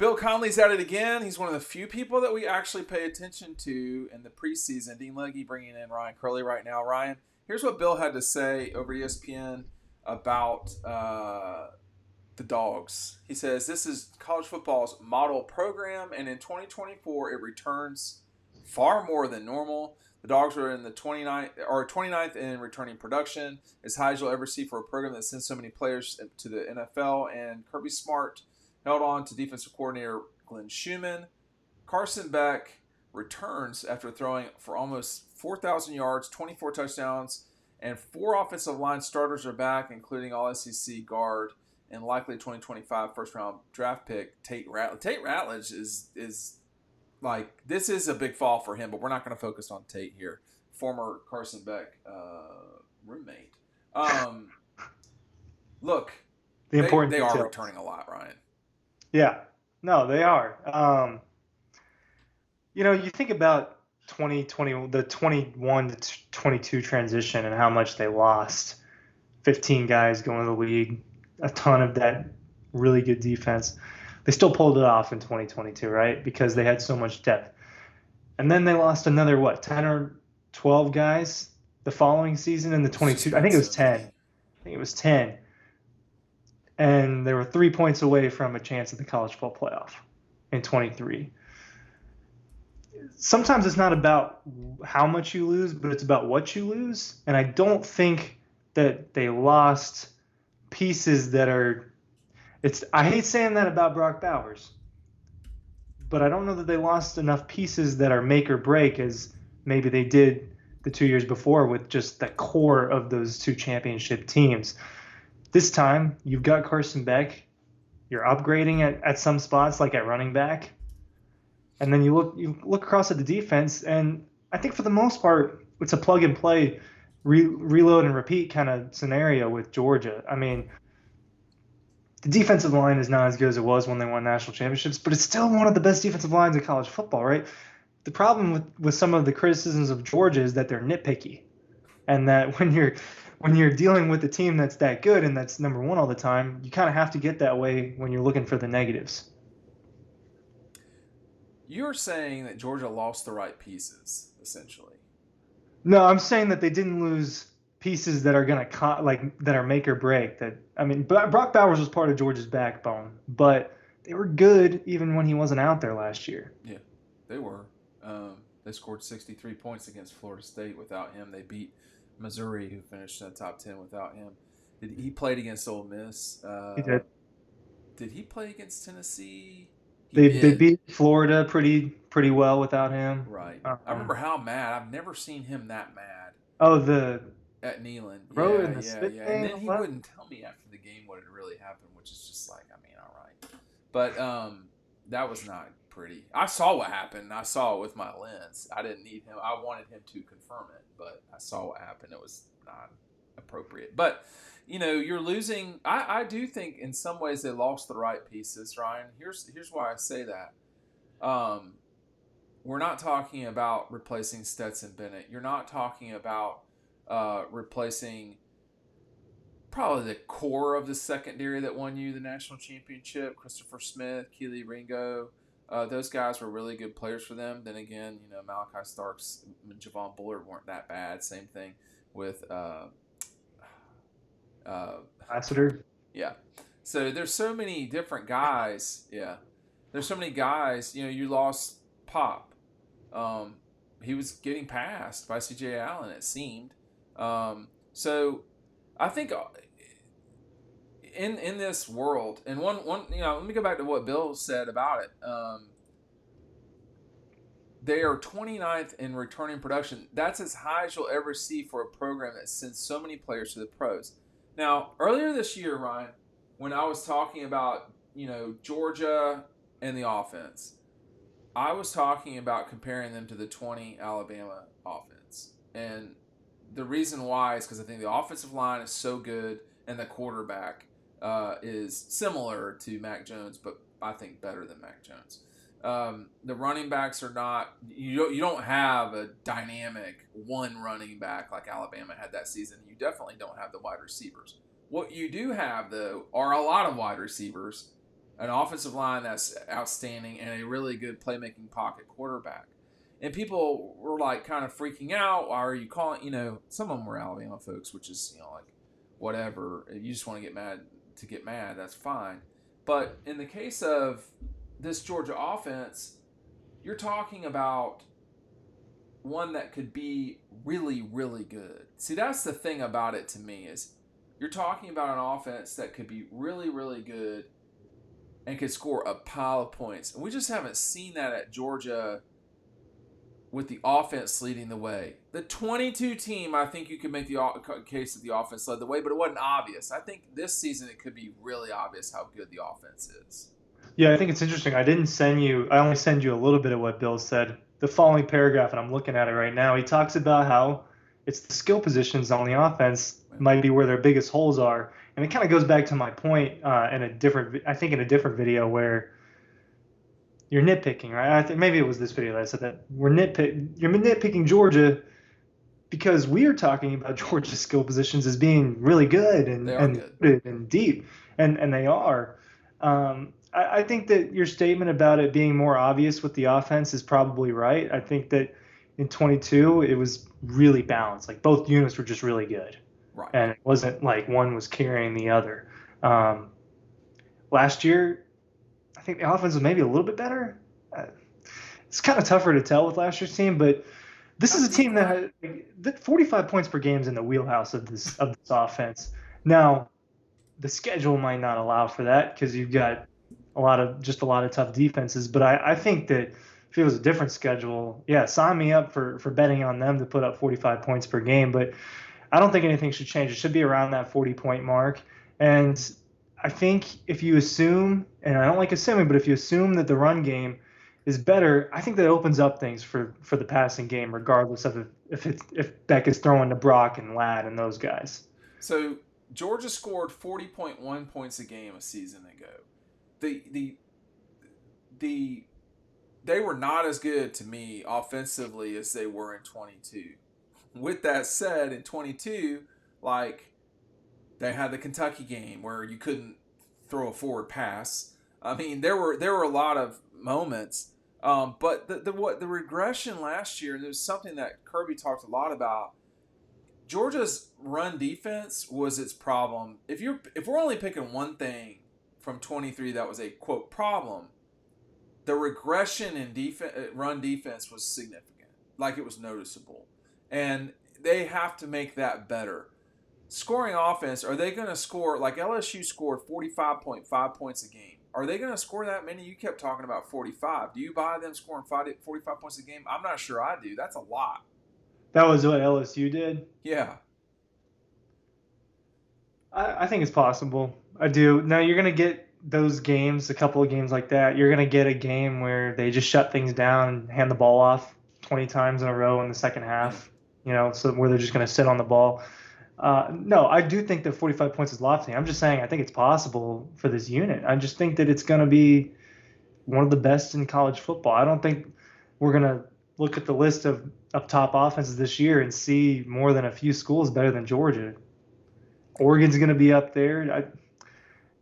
Bill Conley's at it again. He's one of the few people that we actually pay attention to in the preseason. Dean Legge bringing in Ryan Curley right now. Ryan, here's what Bill had to say over ESPN about the Dogs. He says, this is college football's model program, and in 2024, it returns far more than normal. The Dogs are in the 29th in returning production, as high as you'll ever see for a program that sends so many players to the NFL. And Kirby Smart held on to defensive coordinator Glenn Schumann. Carson Beck returns after throwing for almost 4,000 yards, 24 touchdowns, and 4 offensive line starters are back, including All-SEC guard and likely 2025 first-round draft pick Tate Ratledge. Tate Ratledge is like, this is a big fall for him, but we're not going to focus on Tate here. Former Carson Beck roommate. Look, they are returning a lot, Ryan. Yeah, no, they are. You think about 2020, the 21 to 22 transition and how much they lost. 15 guys going to the league, a ton of that really good defense. They still pulled it off in 2022, right? Because they had so much depth. And then they lost another, 10 or 12 guys the following season in the 22. I think it was 10. And they were 3 points away from a chance at the college football playoff in 23. Sometimes it's not about how much you lose, but it's about what you lose. And I don't think that they lost pieces that are – I hate saying that about Brock Bowers, but I don't know that they lost enough pieces that are make or break as maybe they did the 2 years before with just the core of those 2 championship teams. This time, you've got Carson Beck. You're upgrading at some spots, like at running back. And then you look across at the defense, and I think for the most part, it's a plug-and-play, reload and repeat kind of scenario with Georgia. I mean, the defensive line is not as good as it was when they won national championships, but it's still one of the best defensive lines in college football, right? The problem with some of the criticisms of Georgia is that they're nitpicky, and that when you're dealing with a team that's that good and that's number one all the time, you kind of have to get that way when you're looking for the negatives. You're saying that Georgia lost the right pieces, essentially. No, I'm saying that they didn't lose pieces that are going to that are make or break. Brock Bowers was part of Georgia's backbone, but they were good even when he wasn't out there last year. Yeah, they were. They scored 63 points against Florida State without him. They beat Missouri, who finished in the top 10 without him. He played against Ole Miss? He did. Did he play against Tennessee? They beat Florida pretty well without him. Right. I remember how mad. I've never seen him that mad. Oh, at Neyland. Yeah. And then he wouldn't tell me after the game what had really happened, which is just like, all right. But that was not pretty. I saw what happened. I saw it with my lens. I didn't need him. I wanted him to confirm it, but I saw what happened. It was not appropriate. But you're losing. I do think in some ways they lost the right pieces, Ryan. Here's why I say that. We're not talking about replacing Stetson Bennett. You're not talking about replacing probably the core of the secondary that won you the national championship. Christopher Smith, Keely Ringo. Those guys were really good players for them. Then again, Malachi Starks and Javon Bullard weren't that bad. Same thing with Lassiter. Yeah. So there's so many different guys. Yeah. There's so many guys. You lost Pop. He was getting passed by C.J. Allen, it seemed. So I think in this world, and one let me go back to what Bill said about it. They are 29th in returning production. That's as high as you'll ever see for a program that sends so many players to the pros. Now, earlier this year, Ryan, when I was talking about, Georgia and the offense, I was talking about comparing them to the 20 Alabama offense. And the reason why is because I think the offensive line is so good and the quarterback is similar to Mac Jones, but I think better than Mac Jones. The running backs are not – you don't have a dynamic one running back like Alabama had that season. You definitely don't have the wide receivers. What you do have, though, are a lot of wide receivers an offensive line that's outstanding, and a really good playmaking pocket quarterback. And people were like kind of freaking out. Why are you calling? Some of them were Alabama folks, which is like whatever. If you just want to get mad, that's fine. But in the case of this Georgia offense, you're talking about one that could be really, really good. See, that's the thing about it to me is you're talking about an offense that could be really, really good and could score a pile of points. And we just haven't seen that at Georgia with the offense leading the way. The 22 team, I think you could make the case that the offense led the way, but it wasn't obvious. I think this season it could be really obvious how good the offense is. Yeah, I think it's interesting. I only send you a little bit of what Bill said. The following paragraph, and I'm looking at it right now, he talks about how it's the skill positions on the offense might be where their biggest holes are. And it kind of goes back to my point in a different video where you're nitpicking, right? I think maybe it was this video that I said that you're nitpicking Georgia because we are talking about Georgia's skill positions as being really good They are and good. and deep, and they are. I think that your statement about it being more obvious with the offense is probably right. I think that in 22 it was really balanced. Like both units were just really good, Right. and it wasn't like one was carrying the other. Um, Last year, I think the offense was maybe a little bit better. Uh, it's kind of tougher to tell with last year's team, but this is I a team think that Ryan. had that 45 points per game is in the wheelhouse of this offense. Now, the schedule might not allow for that because you've got a lot of tough defenses. But I think that if it was a different schedule, yeah, sign me up for betting on them to put up 45 points per game. But I don't think anything should change. It should be around that 40-point mark. And I think if you assume, and I don't like assuming, but if you assume that the run game is better, I think that opens up things for the passing game, regardless of if Beck is throwing to Brock and Ladd and those guys. So Georgia scored 40.1 points a game a season ago. The the the they were not as good to me offensively as they were in 22. With that said, in 22, like they had the Kentucky game where you couldn't throw a forward pass. I mean, there were a lot of moments, but the regression last year, there's something that Kirby talked a lot about. Georgia's run defense was its problem. If we're only picking one thing from 23 that was a quote problem, the regression in run defense was significant. Like it was noticeable, and they have to make that better. Scoring offense, are they going to score like LSU scored 45.5 points a game? Are they going to score that many? You kept talking about 45. Do you buy them scoring 45 points a game? I'm not sure I do. That's a lot. That was what LSU did. Yeah. I think it's possible. I do. Now you're gonna get those games, a couple of games like that. You're gonna get a game where they just shut things down and hand the ball off 20 times in a row in the second Yeah. half. So where they're just gonna sit on the ball. No, I do think that 45 points is lofty. I'm just saying I think it's possible for this unit. I just think that it's gonna be one of the best in college football. I don't think we're gonna look at the list of top offenses this year and see more than a few schools better than Georgia. Oregon's going to be up there.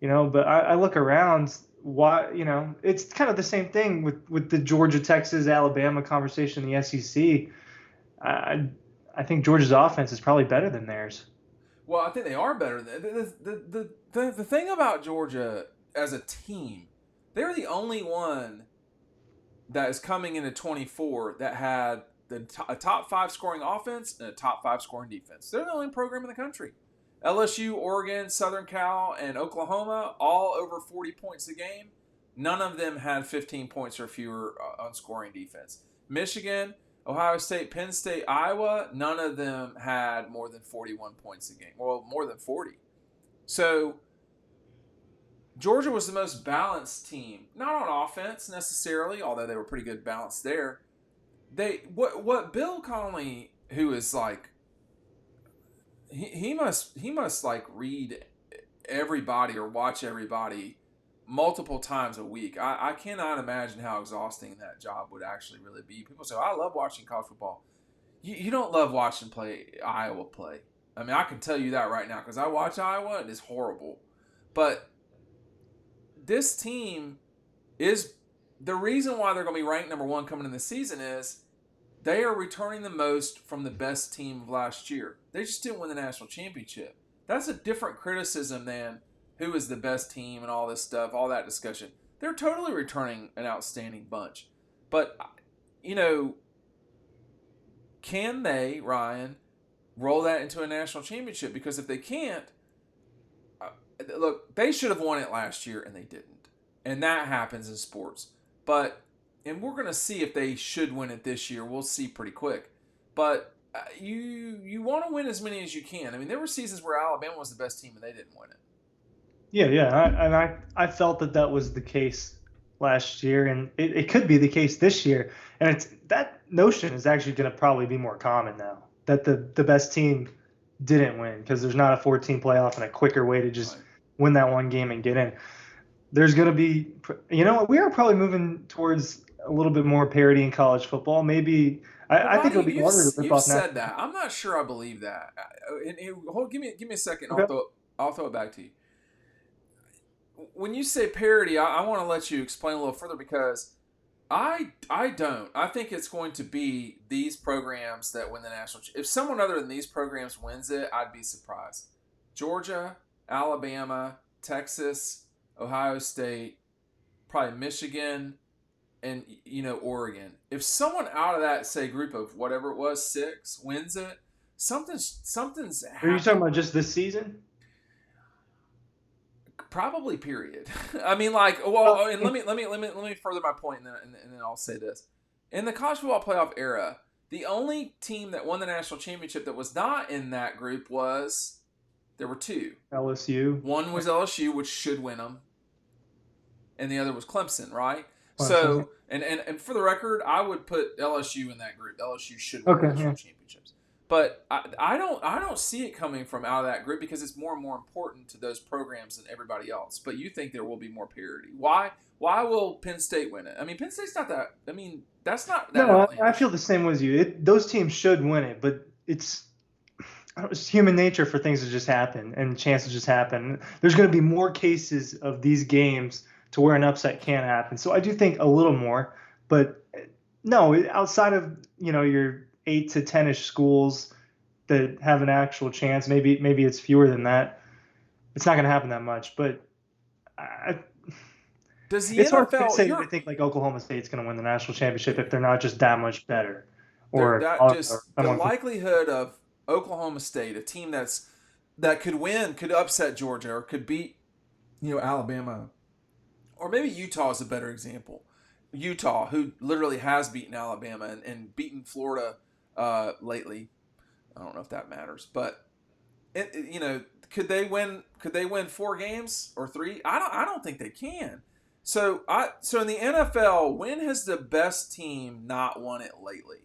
But I look around. Why, it's kind of the same thing with the Georgia, Texas, Alabama conversation in the SEC. I I think Georgia's offense is probably better than theirs. Well, I think they are better. The thing about Georgia as a team, they're the only one that is coming into 24 that had a top five scoring offense and a top five scoring defense. They're the only program in the country. LSU, Oregon, Southern Cal, and Oklahoma, all over 40 points a game. None of them had 15 points or fewer on scoring defense. Michigan, Ohio State, Penn State, Iowa, none of them had more than 41 points a game. Well, more than 40. So Georgia was the most balanced team. Not on offense necessarily, although they were pretty good balanced there. What Bill Connolly, who is like he must like read everybody or watch everybody multiple times a week. I cannot imagine how exhausting that job would actually really be. People say, I love watching college football. You don't love watching Iowa play. I mean, I can tell you that right now because I watch Iowa and it's horrible. But this team is the reason why they're going to be ranked number one coming in the season is they are returning the most from the best team of last year. They just didn't win the national championship. That's a different criticism than who is the best team and all this stuff, all that discussion. They're totally returning an outstanding bunch. But, can they, Ryan, roll that into a national championship? Because if they can't, look, they should have won it last year and they didn't. And that happens in sports. And we're going to see if they should win it this year. We'll see pretty quick. But you want to win as many as you can. I mean, there were seasons where Alabama was the best team and they didn't win it. Yeah. I felt that was the case last year, and it could be the case this year. And that notion is actually going to probably be more common now, that the best team didn't win because there's not a 14 playoff and a quicker way to just win that one game and get in. There's going to be, we are probably moving towards a little bit more parity in college football. Maybe I think it'll be harder to rip off. You said that. I'm not sure I believe that. Give me a second. Okay. I'll throw it back to you. When you say parity, I want to let you explain a little further because I don't. I think it's going to be these programs that win the national. If someone other than these programs wins it, I'd be surprised. Georgia, Alabama, Texas, Ohio State, probably Michigan, and Oregon. If someone out of that, say, group of whatever it was, 6 wins it, something's happening. Are you talking about just this season? Probably, period. I mean, and let me further my point, and then I'll say this: in the college football playoff era, the only team that won the national championship that was not in that group there were 2. LSU. One was LSU, which should win them, and the other was Clemson, right? Clemson. So, and for the record, I would put LSU in that group. LSU should win national championships. But I don't see it coming from out of that group because it's more and more important to those programs than everybody else. But you think there will be more parity. Why will Penn State win it? I mean, Penn State's not that. I mean, that's not that. No, I feel the same way as you. Those teams should win it, but it's human nature for things to just happen and chances just happen. There's going to be more cases of these games to where an upset can happen. So I do think a little more. But no, outside of your 8 to 10-ish schools that have an actual chance. Maybe it's fewer than that. It's not going to happen that much, but it's hard to say. I think like Oklahoma State's going to win the national championship if they're not just that much better. Or the likelihood of Oklahoma State, a team that could win, could upset Georgia, or could beat Alabama, or maybe Utah is a better example. Utah, who literally has beaten Alabama and beaten Florida lately. I don't know if that matters, but could they win 4 games or 3? I don't think they can. So in the NFL, when has the best team not won it lately?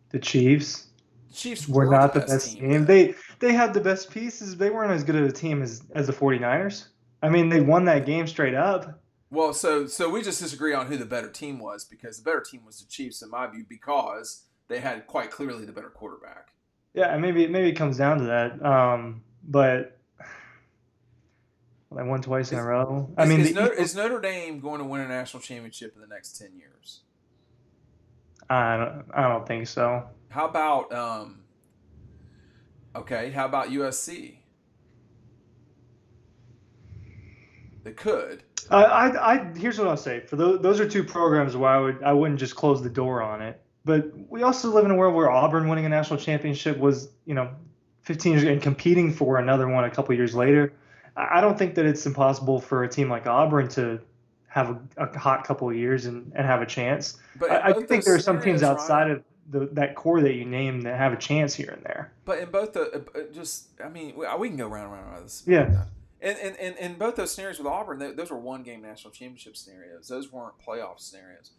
The Chiefs. The Chiefs were not the best team. They had the best pieces. They weren't as good of a team as the 49ers. I mean, they won that game straight up. Well, so we just disagree on who the better team was, because the better team was the Chiefs in my view, because they had quite clearly the better quarterback. Yeah, maybe it comes down to that. But they won twice in a row. Is Notre Dame going to win a national championship in the next 10 years? I don't think so. How about How about USC? They could. Here's what I'll say. For those are 2 programs where I wouldn't just close the door on it. But we also live in a world where Auburn winning a national championship was, 15 years ago, and competing for another one a couple years later. I don't think that it's impossible for a team like Auburn to have a hot couple of years and have a chance. But I do think there are some teams outside of that core that you named that have a chance here and there. But in both we can go round and round this. Yeah. And in both those scenarios with Auburn, those were 1-game national championship scenarios. Those weren't playoff scenarios.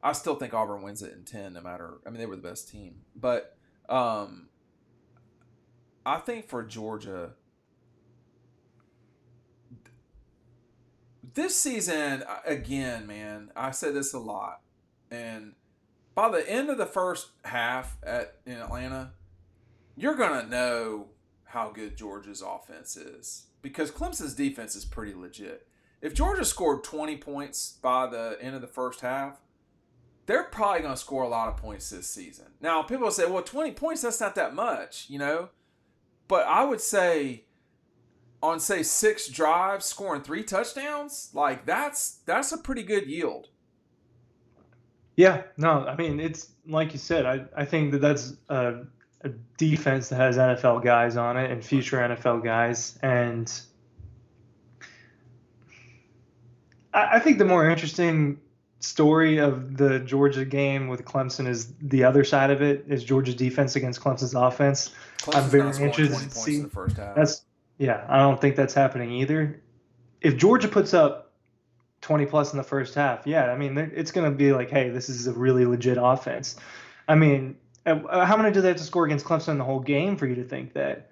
I still think Auburn wins it in 10, no matter. I mean, they were the best team. But I think for Georgia, this season, again, man, I say this a lot. And by the end of the first half in Atlanta, you're going to know how good Georgia's offense is. Because Clemson's defense is pretty legit. if Georgia scored 20 points by the end of the first half, they're probably going to score a lot of points this season. Now, people will say, well, 20 points, that's not that much, you know? But I would say on, say, 6 drives, scoring 3 touchdowns, like that's a pretty good yield. Yeah, no, I mean, it's like you said, I think that that's a defense that has NFL guys on it and future NFL guys. And I think the more interesting story of the Georgia game with Clemson is the other side of it is Georgia's defense against Clemson's offense. I'm Clemson's not very scoring 20 interested to points in see. the first half. Yeah, I don't think that's happening either. If Georgia puts up 20 plus in the first half, yeah, I mean, it's going to be like, hey, this is a really legit offense. I mean, how many do they have to score against Clemson in the whole game for you to think that?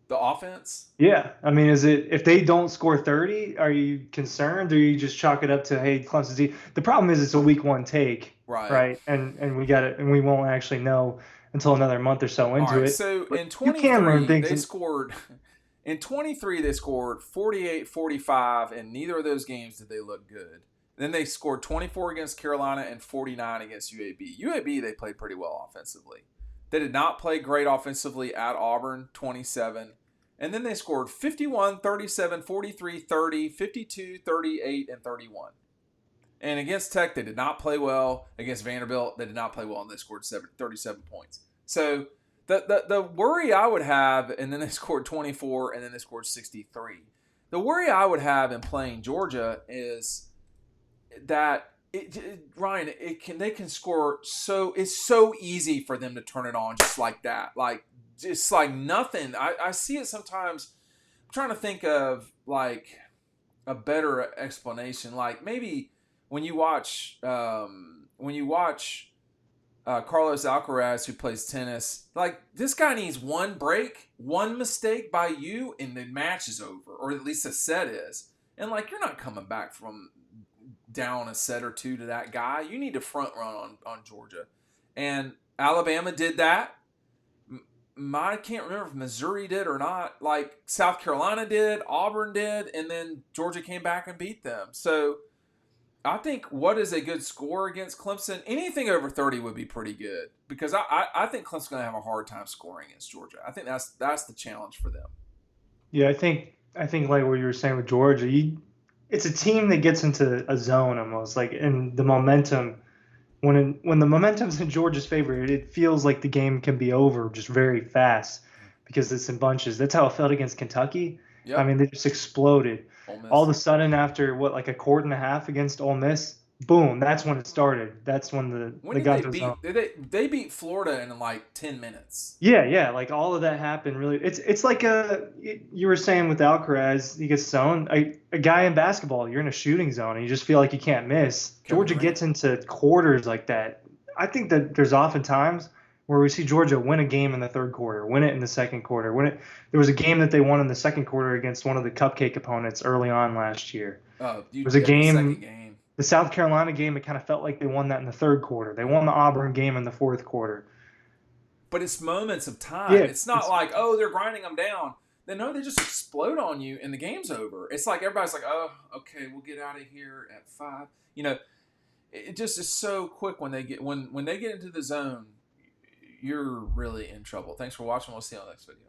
The offense? Yeah, I mean, is it if they don't score 30, are you concerned, or you just chalk it up to hey, Clemson's the problem is it's a week 1 take, Right. right? And we got it, and we won't actually know until another month or so All into right, it. so But in you can learn 23, things. they scored in 23 they scored 48, 45, and neither of those games did they look good. Then they scored 24 against Carolina and 49 against UAB. UAB they played pretty well offensively. They did not play great offensively at Auburn, 27. And then they scored 51, 37, 43, 30, 52, 38, and 31. And against Tech, they did not play well. Against Vanderbilt, they did not play well, and they scored 37 points. So the worry I would have, and then they scored 24, and then they scored 63. The worry I would have in playing Georgia is that Ryan, they can score so it's so easy for them to turn it on just like that, like just like nothing. I see it sometimes. I'm trying to think of like a better explanation, like maybe when you watch Carlos Alcaraz, who plays tennis, like this guy needs one break, one mistake by you, and the match is over, or at least the set is. And like you're not coming back from down a set or two to that guy. You need to front run on Georgia, and Alabama did that. I can't remember if Missouri did or not. Like South Carolina did, Auburn did, and then Georgia came back and beat them. So I think what is a good score against Clemson? Anything over 30 would be pretty good because I think Clemson's going to have a hard time scoring against Georgia. I think that's the challenge for them. Yeah, I think like what you were saying with Georgia, it's a team that gets into a zone almost like, and the momentum. When the momentum's in Georgia's favor, it feels like the game can be over just very fast because it's in bunches. That's how it felt against Kentucky. I Yep. mean, they just exploded. Ole Miss. All of a sudden, after like a quarter and a half against Ole Miss, boom, that's when it started. That's when When the did they got to zone. beat? They beat Florida in like 10 minutes. Yeah, like all of that happened. Really, it's like you were saying with Alcaraz, he gets zoned. A guy in basketball, you're in a shooting zone, and you just feel like you can't miss. Kevin Georgia Durant. gets into quarters like that. I think that there's often times where we see Georgia win a game in the third quarter, win it in the second quarter. There was a game that they won in the second quarter against one of the cupcake opponents early on last year. Oh, There was a the second game, game. the South Carolina game. It kind of felt like they won that in the third quarter. They won the Auburn game in the fourth quarter. But it's moments of time. Yeah, It's not like, oh, they're grinding them down. No, they just explode on you and the game's over. It's like everybody's like, oh, okay, we'll get out of here at 5. It just is so quick when they get into the zone. You're really in trouble. Thanks for watching. We'll see you on the next video.